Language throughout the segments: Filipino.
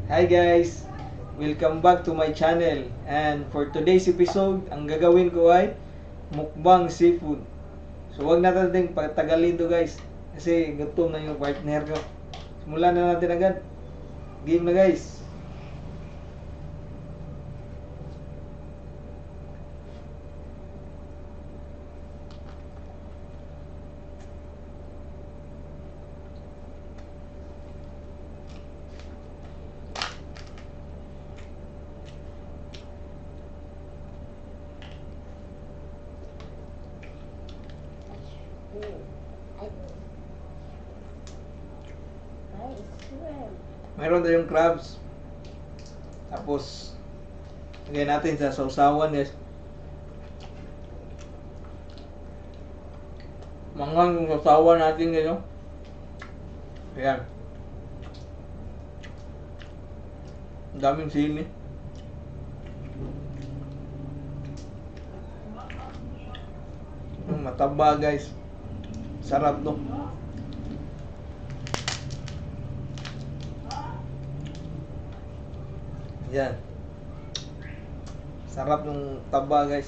Hi guys! Welcome back to my channel. And for today's episode, ang gagawin ko ay mukbang seafood. So wag natin ding patagalin to guys. Kasi gutom na yung partner ko. Simulan na natin agad. Game na guys. Meron tayong crabs. Tapos, lagay natin sa sausawan guys. Mangang yung sausawan natin guys. Oh. Ayan. Ang daming sili. Mataba guys. Sarap to. Yan. Sarap ng taba guys.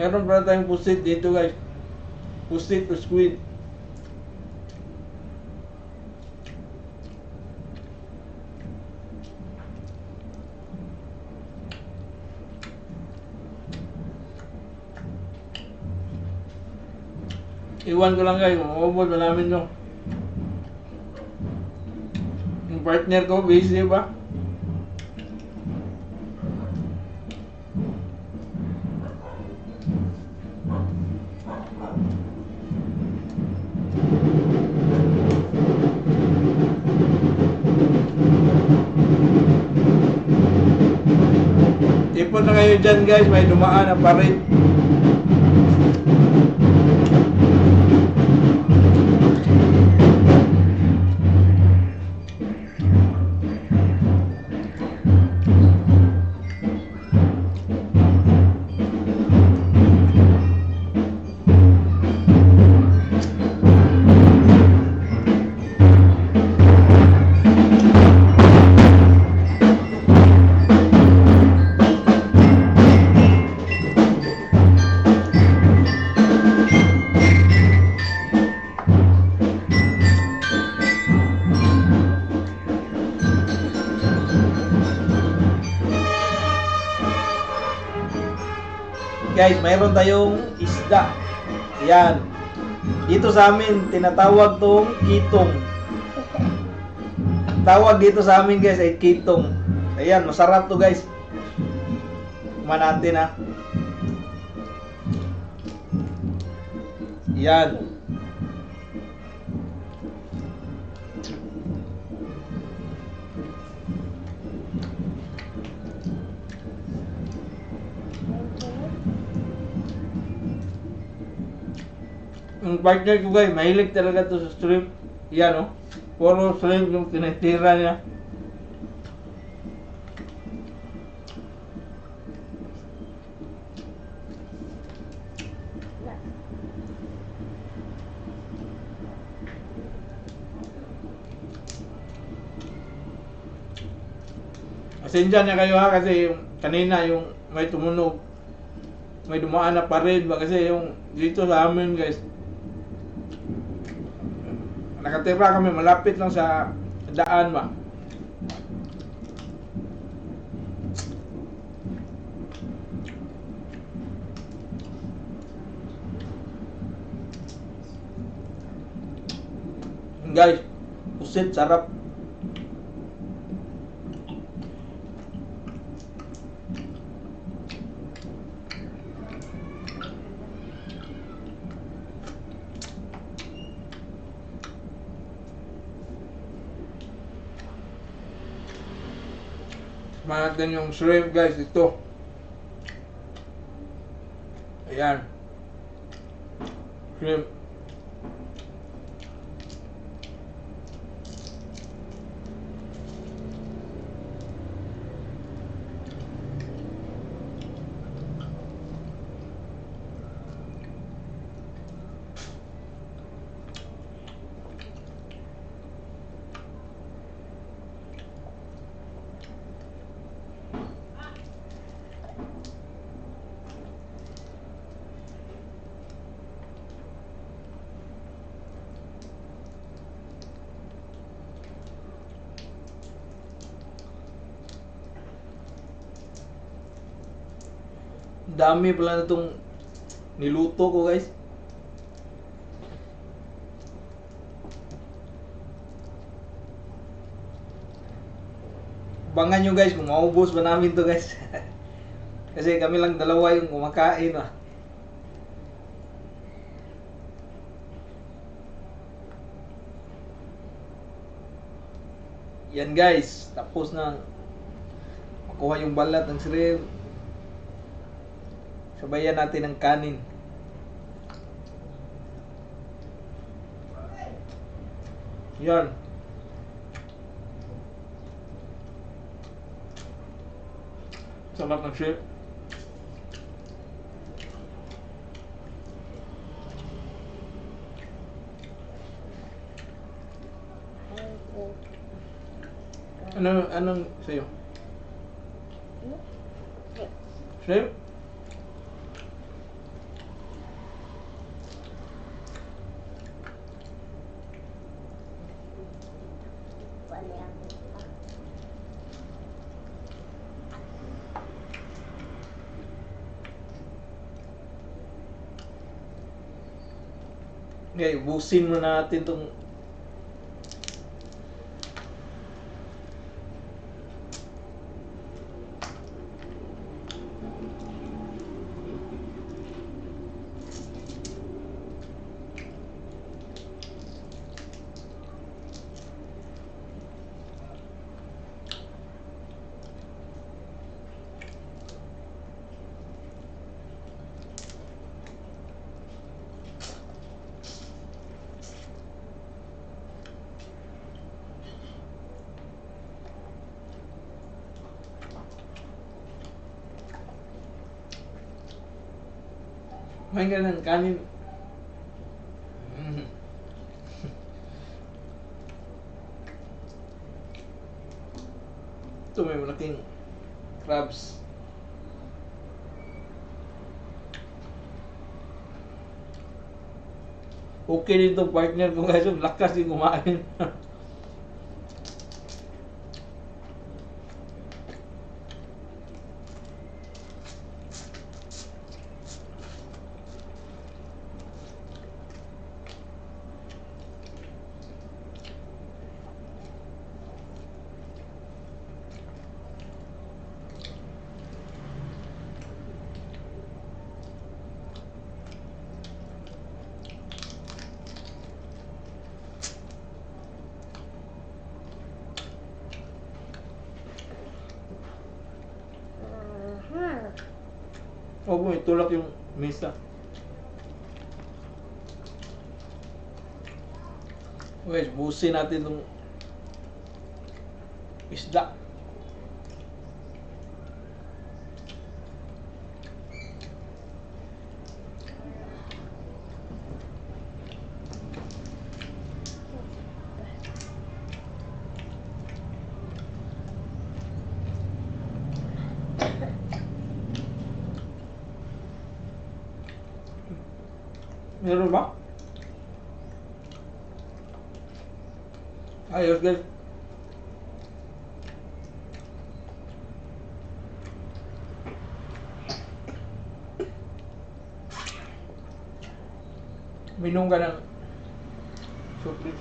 Meron pala tayong pusit dito guys. Pusit o squid. Iwan ko lang guys, maubos na namin to. Yung partner ko, busy ba? Tipon na kayo dyan guys, may dumaan na parit. Guys, mayroon tayong isda. Ayan. Dito sa amin, tinatawag tong kitong. Tawag dito sa amin guys ay kitong. Ayan, masarap to guys. Kumain natin ha. Ayan. Yung partner ko guys, mahilig talaga to sa shrimp. Yan oh. Puro shrimp yung tinitira niya. Pasensya na kayo ha kasi yung kanina yung may tumunog. May dumaan na pa rin ba kasi yung dito sa amin guys. Nakatira kami malapit lang sa daan ba. Guys, pusit sarap. natin yung shrimp guys. Ito. Ayan. Shrimp. Dami pala na itong niluto ko guys. Abangan nyo guys kung maubos ba namin to guys. Kasi kami lang dalawa yung kumakain ah. Yan guys, tapos na makuha yung balat ng shrimp. Sabayan natin ng kanin. Yan. Sarap ng shrimp. Anong sa'yo? Shrimp? Okay, ubusin muna natin tong kumain ka ng kanin. Ito may malaking crabs. Okay dito partner ko guys, lakas din kumain. Opo, itulak yung mesa. Guys, busin natin itong isda. Meron ba? Ayos guys. Minom ka ng supli.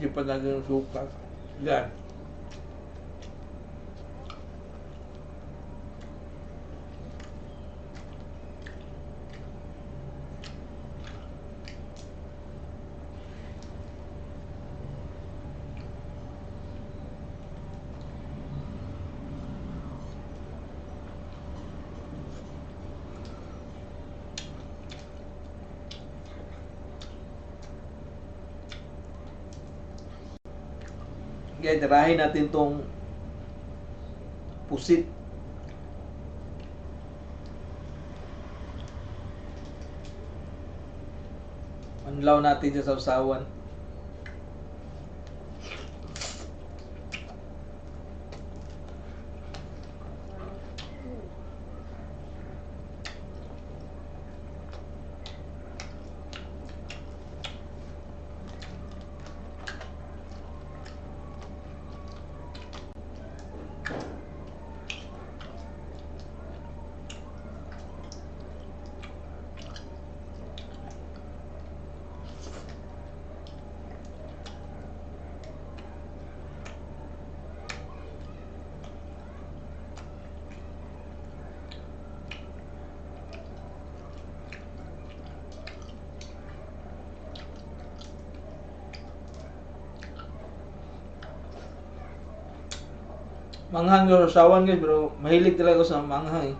Hindi pa natin yung suka. Yan. Kaya tirahin natin tong pusit. Anlaw natin sa sausawan. Manghang yung sausawan guys, pero mahilig talaga ako sa manghang eh.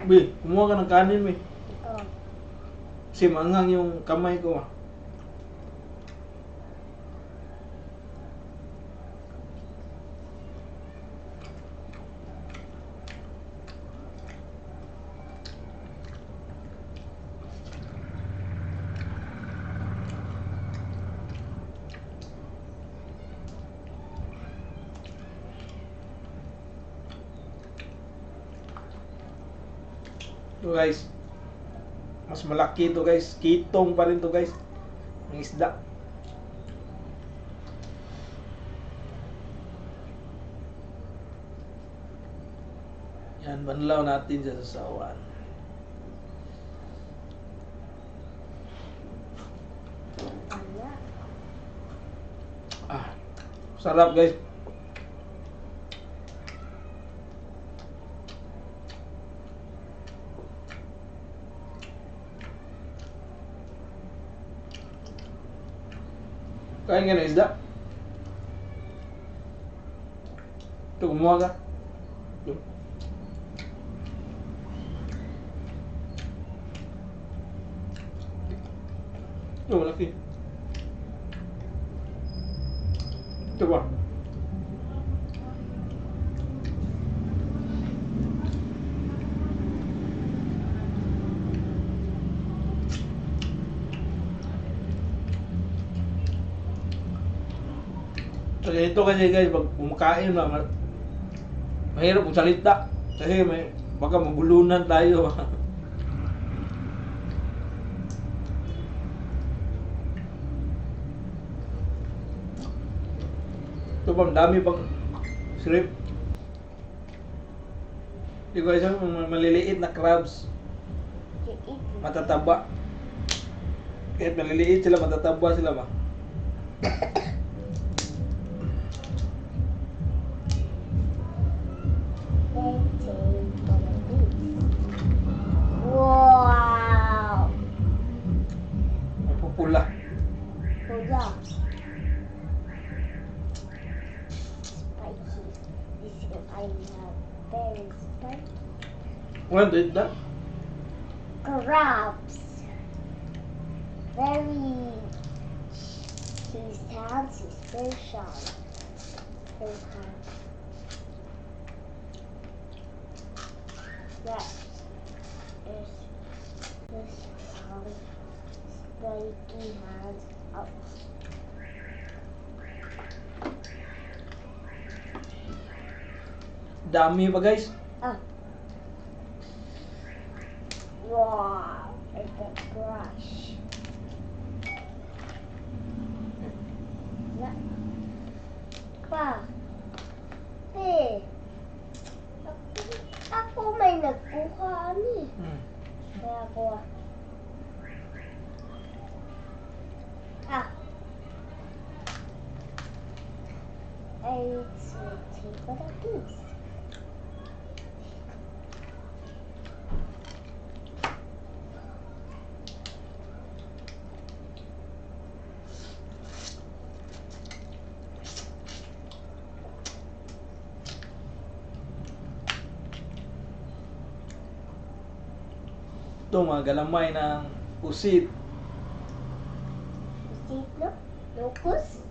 Bi, kumuha ka ng kanin, Bi. Oh. Kasi manghang yung kamay ko ah. So guys, mas malaki to guys. Kitong pa rin to guys. Ang isda. Yan, banlaw natin sa sasawan. Ano? Ah, sarap guys. Kain ka ng isda? Ito, kumuha ka. Ito. Ito, malaki. Ito ba? So, ito kasi guys, pag kumakain na, mahirap magsalita. Kasi baka mabulunan tayo. Ito pa, dami pang shrimp. Di ko isa, maliliit na crabs. Matataba. Kahit maliliit sila, matataba sila ba? Wow! Mapupula. Kuya. Spicy. This is I love very spicy. Want to eat that? Crabs. Very. His hands is very sharp. Very sharp. That is this spiky hands up. Dami pa guys. Ah, Wow, it's a brush. Na, pa, eh, ako may nagkuha ni. Kaya ako, it's take what I use. Ito mga galamay ng pusit. See, no? Locus?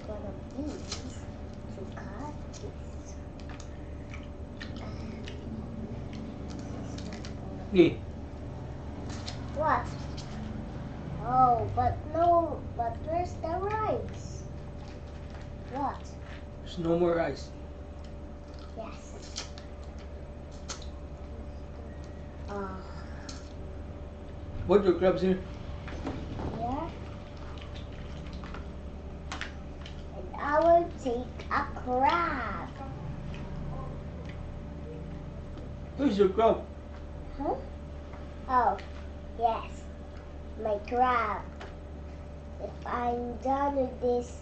One of these to cut this. Okay. What? Oh, but no, but where's the rice? What? There's no more rice. Yes. What your crabs here? Here. And I will take a crab. Where's your crab? Huh? Oh, yes. My crab. If I'm done with this,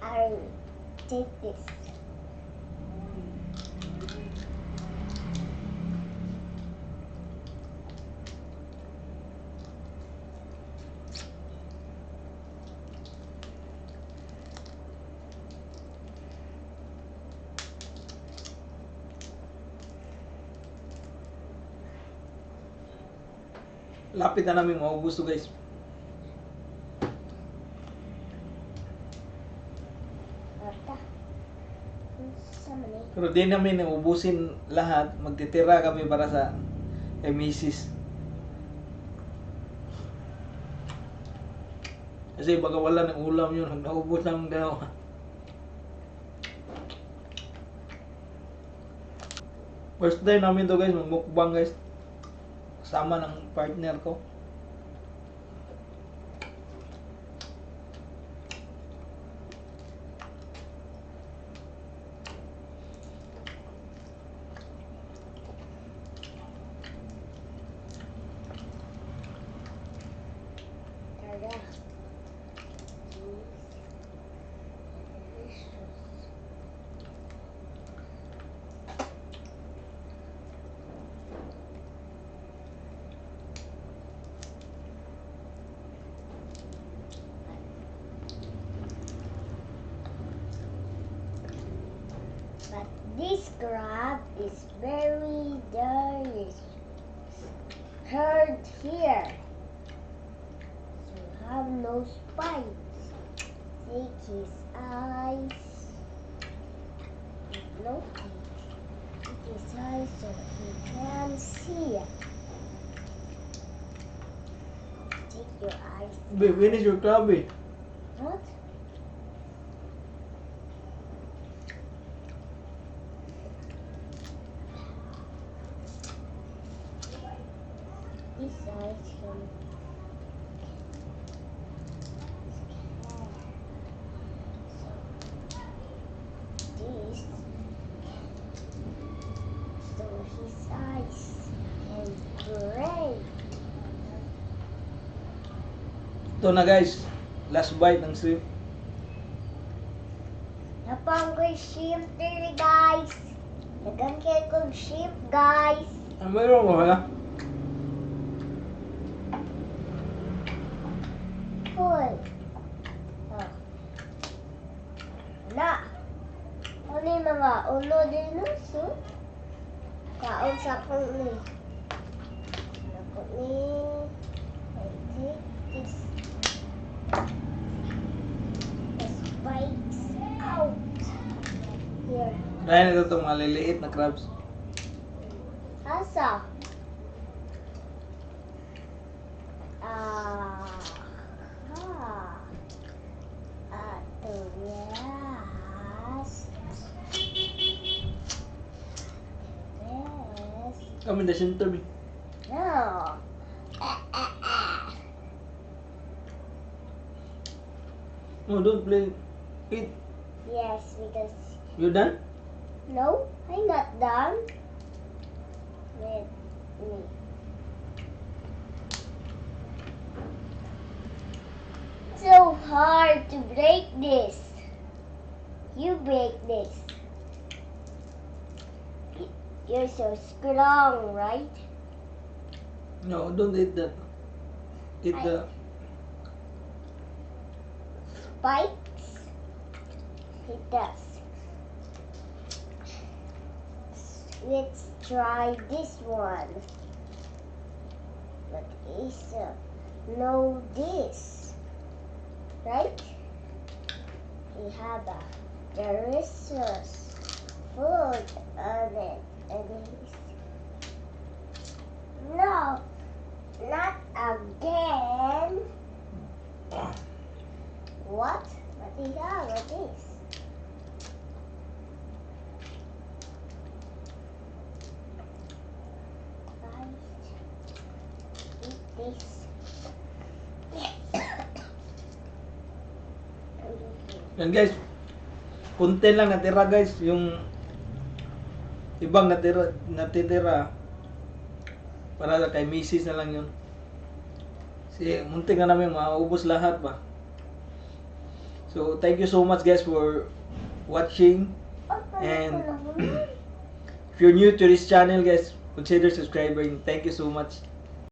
I'll take this. Lapit na namin maubos to guys. Ata. Sa mali. Pero di namin naubusin lahat. Magtitira kami para sa misis. Kasi baka wala ng ulam yun. Naubos ng dalawa. First time namin to guys. Magmukbang guys. Kasama ng partner ko. Tara. Delicious. But this crab is very delicious. Heard here. So have no spines. Take his eyes. No teeth. Take his eyes so he can see. Take your eyes. Babe, when is your crab eh? What? This eyes can. This. So his eyes can gray. Ito na guys, last bite ng shrimp. Napang ko'y shrimp diri, guys. Nagan kayo kong shrimp, guys. Ah, mayroon mo ha? Full. Oh. Na. Ano yung mga ulo din no? So, kaon sa kong ni. Ako ni. I take this. The spikes out. Here. Dahil na itong maliliit na crabs. Asa? Ah. Ah. Ato yes. Yes. Kami na sinto mi. No. No, don't play. Eat. Yes, because You done? no, I'm not done with me. So hard to break this. You break this. You're so strong, right? No, don't eat that. Eat the... Spikes. It does. Let's try this one. But it's no this, right? We have a delicious food on it, and it's no, not again. What? What do you have with this? Guys, eat this. Yan guys, konti lang natira guys, yung ibang natitira para kay misis na lang yun. Kasi muntik na namin maubos lahat ba. So thank you so much guys for watching, and if you're new to this channel guys, consider subscribing. Thank you so much.